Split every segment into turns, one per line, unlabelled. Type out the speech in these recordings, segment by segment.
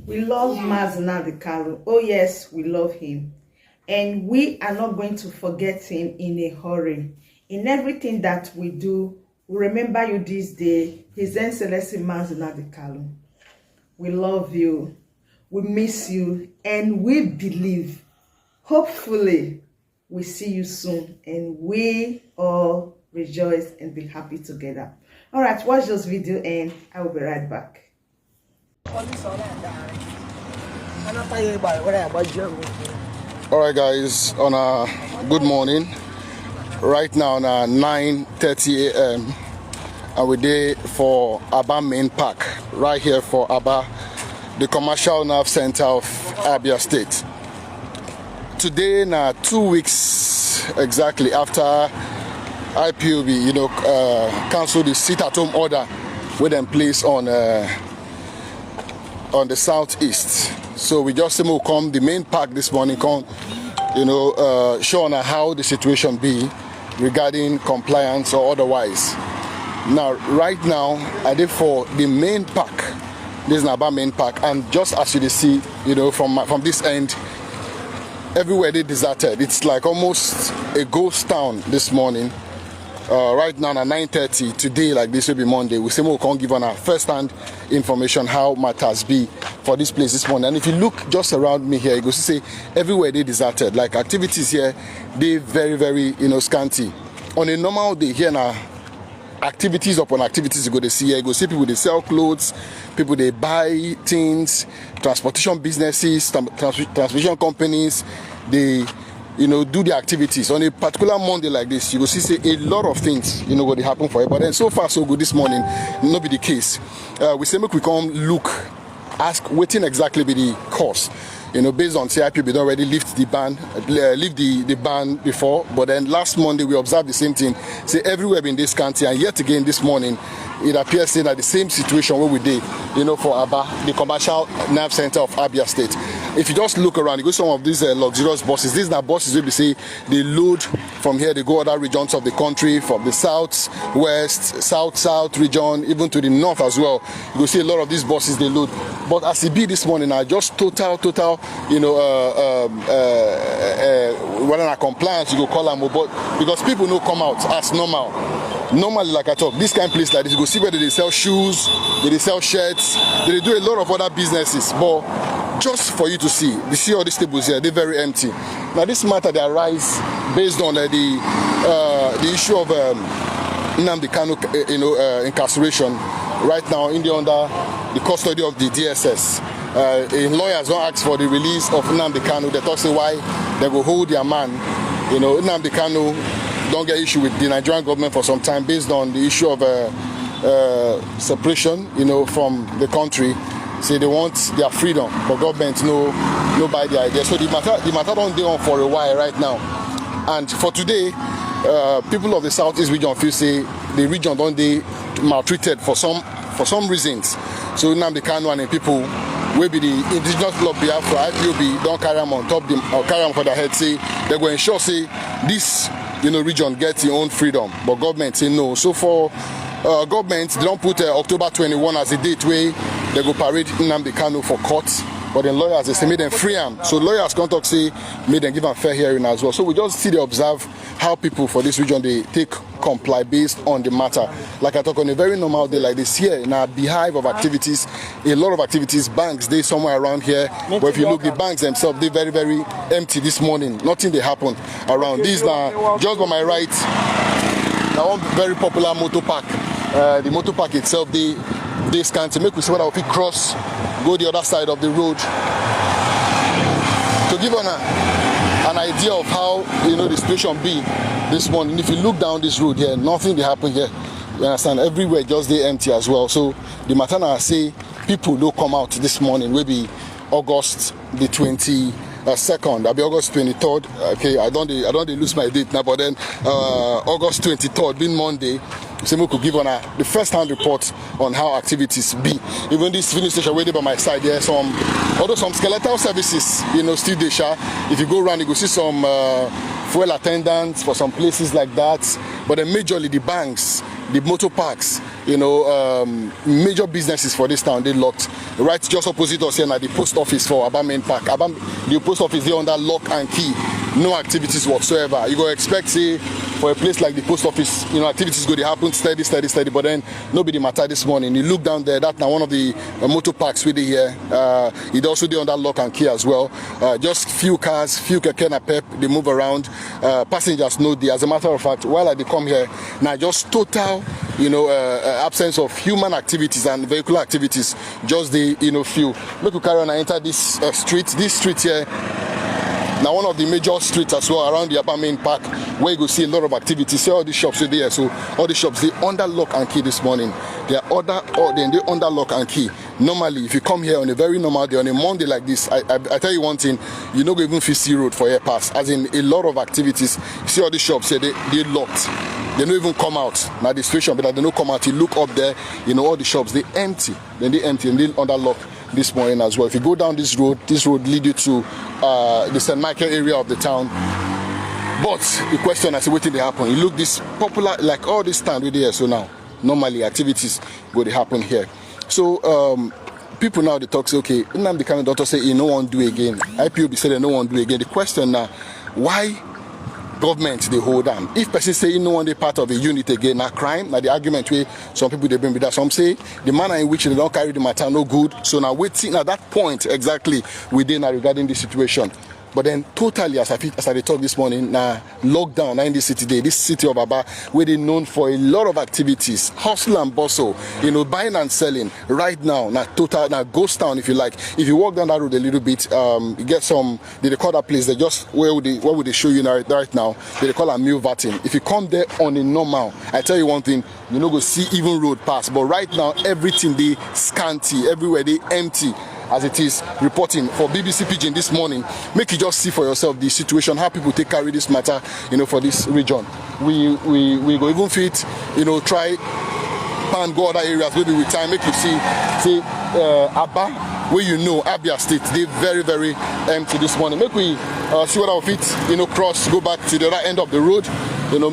We love Mazinadi Kalu. Oh yes, we love him. And we are not going to forget him in a hurry. In everything that we do, we remember you this day, His Excellency Mazinadi Kalu. We love you, we miss you, and we believe, hopefully, we see you soon, and we all rejoice and be happy together. All right, watch this video, and I will be right back.
Alright guys, on a good morning. Right now on 9:30 a.m. and we're there for Aba Main Park, right here for Aba, the commercial nerve center of Abia State. Today now 2 weeks exactly after IPOB, canceled the sit-at-home order with them placed on the southeast. So we just will come the main park this morning, come show on how the situation be regarding compliance or otherwise. Now right now I did for the main park. This is Aba Main Park, and just as you see, from this end, everywhere they deserted. It's like almost a ghost town this morning. Right now at 9:30 today, like this will be Monday, we say we can't give on our first-hand information how matters be for this place this morning. And if you look just around me here, you go to see everywhere they deserted. Like activities here, they very, very scanty. On a normal day here now, activities upon activities you go to see here. You go see people they sell clothes, people they buy things, transportation businesses, transportation companies, they do the activities. On a particular Monday like this, you will see a lot of things, what they happen for it. But then so far so good this morning, not be the case. We say make we come look, ask, waiting exactly be the cause. Based on CIP, we don't already lift the ban before, but then last Monday we observed the same thing. Say everywhere in this country, and yet again this morning, it appears that the same situation where we did, for Aba, the commercial nerve center of Abia State. If you just look around, you go some of these luxurious buses. These are buses where we say they load from here, they go other regions of the country, from the south, west, south region, even to the north as well. You go see a lot of these buses they load. But as it be this morning, are just total, whether not compliance, you go call them, but because people no come out as normal. Normally, like I talk, this kind of place like this, you go see where they sell shoes, they sell shirts, they do a lot of other businesses. But just for you to see all these tables here, they're very empty. Now this matter they arise based on the issue of Nnamdi Kanu, incarceration. Right now, India under the custody of the DSS. Lawyers don't ask for the release of Nnamdi Kanu. They talk say why they go hold their man. Nnamdi Kanu don't get issue with the Nigerian government for some time based on the issue of separation, from the country. Say they want their freedom, but government no buy the idea. So the matter don't go on for a while right now. And for today, people of the southeast region feel say the region don't they maltreated for some reasons. So Nnamdi Kanu and the people will be the indigenous club BIAFRA, IPOB don't carry them on top them or carry them for their head. Say they're going to ensure say this region gets its own freedom, but government say no. So for government, they don't put October 21 as a date where they go parade Nnamdi Kanu for court, but then lawyers they say made them free him. So lawyers can't talk say made them give them fair hearing as well. So we just see they observe how people for this region they take comply based on the matter. Like I talk on a very normal day like this here in a beehive of activities, a lot of activities, banks they somewhere around here. But if you look, the banks themselves they very, very empty this morning. Nothing they happen around. These now just on my right, now one very popular motor park. The motor park itself they scan to make we see whether we cross, go the other side of the road. To give an idea of how the situation be this morning. If you look down this road here, nothing they happen here. You understand? Everywhere just they empty as well. So the matter now say people don't come out this morning. Maybe August the 22nd. I'll be August 23rd. Okay, I don't lose my date now. But then August 23rd, being Monday. Semo could give on the first-hand report on how activities be. Even this filling station waiting by my side here, although some skeletal services, still they share. If you go around, you go see some fuel attendants for some places like that. But then majorly the banks, the motor parks, major businesses for this town, they locked. Right just opposite us here at the post office for Aba Main Park. The post office there under lock and key. No activities whatsoever. You go expect, say, for a place like the post office, activities go to happen steady, but then nobody matter this morning. You look down there, that's now one of the motor parks with here. It also there under lock and key as well. Just few cars, few keke na pep, they move around. Passengers know the. As a matter of fact, while they come here, now just total, absence of human activities and vehicular activities. Just the, few. Make we carry on and enter this street. This street here. Now one of the major streets as well around the Aba Main Park, where you go see a lot of activities. See all the shops are there. So all the shops, they under lock and key this morning. They under lock and key. Normally, if you come here on a very normal day, on a Monday like this, I tell you one thing, you don't even see road for air pass. As in a lot of activities. You see all the shops here, they locked. They don't even come out. Now the situation, but they don't come out. You look up there, all the shops, they empty. Then they empty and they under lock this morning as well. If you go down this road leads you to the St. Michael area of the town. But the question I say, what did they happen? You look this popular, like all this stand with here. So now, normally activities go to happen here. So people now they talk say, okay, now the kind of doctor say, no one do again. IPOB say they no one do again. The question now, why government they hold on? If person say no one they part of a unit again, now crime, now the argument where some people they bring with that. Some say the manner in which they don't carry the matter no good. So now waiting at that point exactly within regarding this situation. But then totally, as I talked this morning, now lockdown now in this city today, this city of Aba, where they known for a lot of activities, hustle and bustle, buying and selling. Right now, total, ghost town if you like. If you walk down that road a little bit, you get some. They call that place. They just what would they show you right now? They call a Mule Vatin. If you come there on a normal, I tell you one thing, you no go see even road pass. But right now, everything they scanty, everywhere they empty. As it is reporting for BBC Pidgin this morning, make you just see for yourself the situation, how people take carry this matter, for this region. We go even fit, try and go other areas maybe with time. Make you see Aba, where Abia State, they very very empty this morning. Make we see what our feet, cross, go back to the other end of the road.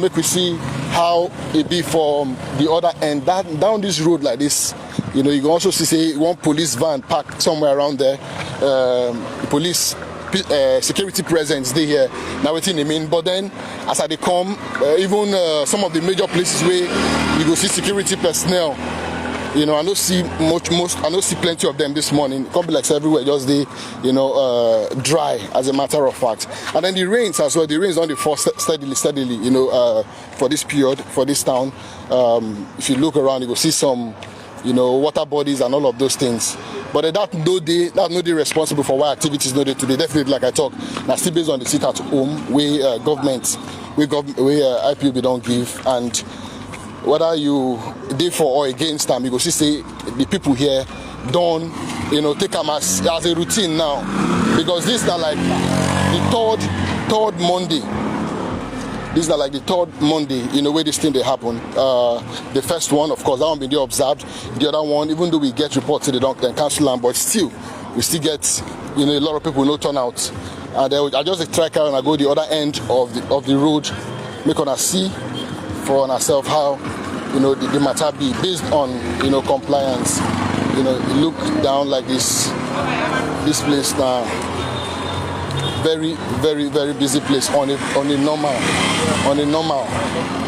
Make we see how it be from the other end. Down this road like this. You can also see one police van parked somewhere around there. Police security presence they here now waiting. But then as they come, even some of the major places where you go see security personnel. I don't see I don't see plenty of them this morning. Complex everywhere, just dry as a matter of fact. And then the rains as well. The rains on the fall steadily. For this period, for this town. If you look around, you will see some. Water bodies and all of those things. But that's no day responsible for why activities no day today. Definitely, like I talk, now still based on the sit at home, where IPOB don't give, and whether you did for or against them, you go see say the people here don't take them as a routine now, because this is like the third Monday. This is like the third Monday, where this thing they happen. The first one, of course, that one been there observed. The other one, even though we get reports, they don't cancel them, but still, we still get, a lot of people no turn out. And I just try and I go the other end of the road, make on a see for ourselves how, the matter be based on, compliance. Look down like this place now. Very, very, very busy place on a normal.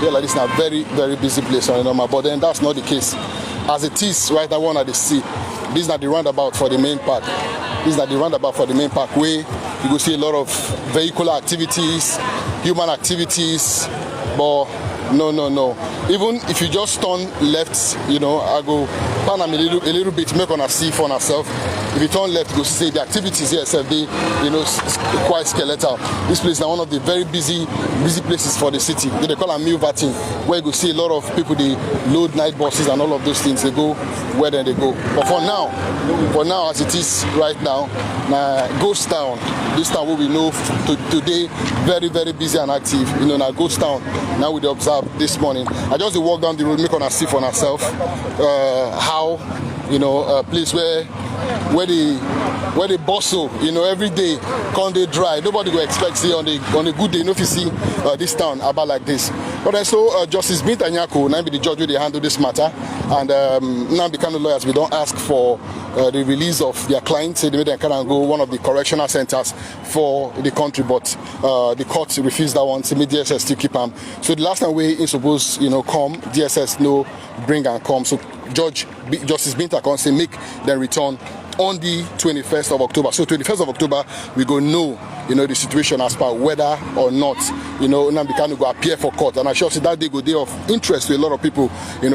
Yeah, like this now, very, very busy place on a normal. But then that's not the case. As it is right now, one at the sea. This is not the roundabout for the main park. This is not the roundabout for the main park where you go see a lot of vehicular activities, human activities, but no. Even if you just turn left, I go pan a little bit, make on a see for ourselves. If you turn left, you go see the activities here, they, quite skeletal. This place is now one of the very busy places for the city. They call a Mule Vatin, where you go see a lot of people, they load night buses and all of those things. They go where then they go. But for now, as it is right now, ghost town, this town where we know today, very, very busy and active. Now ghost town, now we observe this morning. I just walk down the road, make on a see for ourselves how, a place where they bustle, every day, can't they dry. Nobody will expect see on a good day, if you see this town about like this. But then so Justice Binta Nyako, now be the judge who they handle this matter, and now become the lawyers. We don't ask for the release of their clients. Say they made them kind of go one of the correctional centers for the country, but the court refused that one. So made DSS still keep them. So the last time we supposed come, DSS no bring and come. So Justice Binta can say make them return on the 21st of October. So 21st of October, we go know, the situation as per whether or not, Nnamdi Kanu go appear for court. And I sure say that day go day of interest to a lot of people,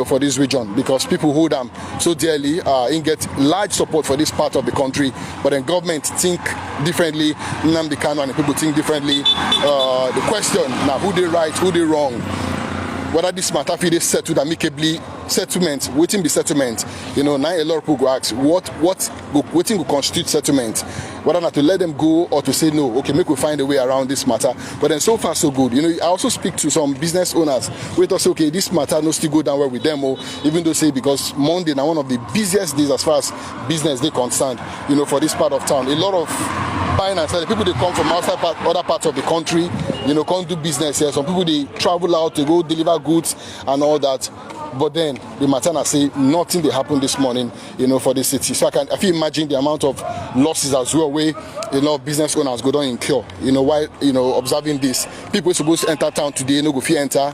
for this region, because people hold them so dearly, and get large support for this part of the country. But then government think differently, Nnamdi Kanu and the people think differently. The question now, who they right, who they wrong, whether this matter fit dey settled amicably, settlement, wetin be settlement? Now a lot of people go ask, wetin go constitute settlement? Whether not to let them go or to say no, okay, make we find a way around this matter. But then so far so good. I also speak to some business owners who say, okay, this matter no still go down well with them, even though say because Monday now one of the busiest days as far as business they concerned, for this part of town. A lot of buying and selling. People they come from outside other parts of the country, can't do business here. Some people they travel out to go deliver goods and all that. But then the matter say nothing they happened this morning, for the city. So I feel imagine the amount of losses as well where a lot of business owners go down incur, while observing this. People supposed to enter town today, no go fit enter,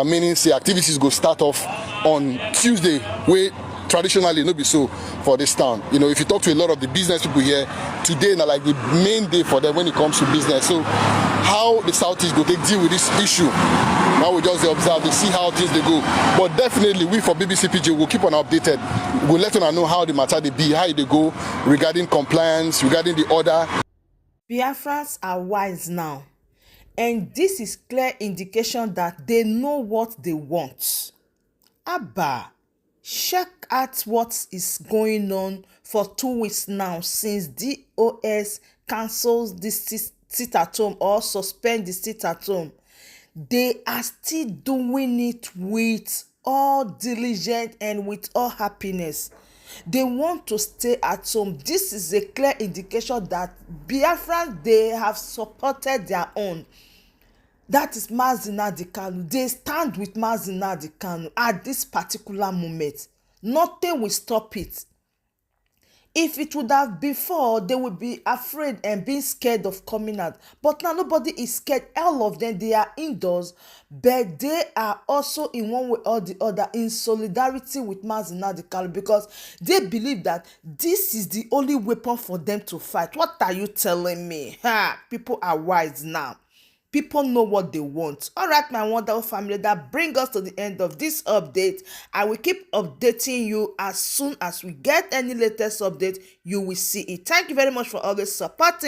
meaning say activities go start off on Tuesday where traditionally no be so for this town. If you talk to a lot of the business people here, today now like the main day for them when it comes to business. So how the Southeast go take deal with this issue? Now we just observe, they see how things they go. But definitely we for BBC PG will keep on updated. We'll let you know how the matter they be, how they go regarding compliance, regarding the order.
Biafrans are wise now, and this is clear indication that they know what they want. Abba, check out what is going on for 2 weeks now since DOS cancels the sit at home or suspend the sit at home. They are still doing it with all diligence and with all happiness. They want to stay at home. This is a clear indication that Biafrans, they have supported their own. That is Mazi Nnamdi Kanu. They stand with Mazi Nnamdi Kanu at this particular moment. Nothing will stop it. If it would have before, they would be afraid and being scared of coming out. But now nobody is scared. All of them, they are indoors, but they are also in one way or the other in solidarity with Mazi Nnamdi Kanu because they believe that this is the only weapon for them to fight. What are you telling me? People are wise now. People know what they want. All right, my wonderful family, that brings us to the end of this update. I will keep updating you as soon as we get any latest update. You will see it. Thank you very much for always supporting.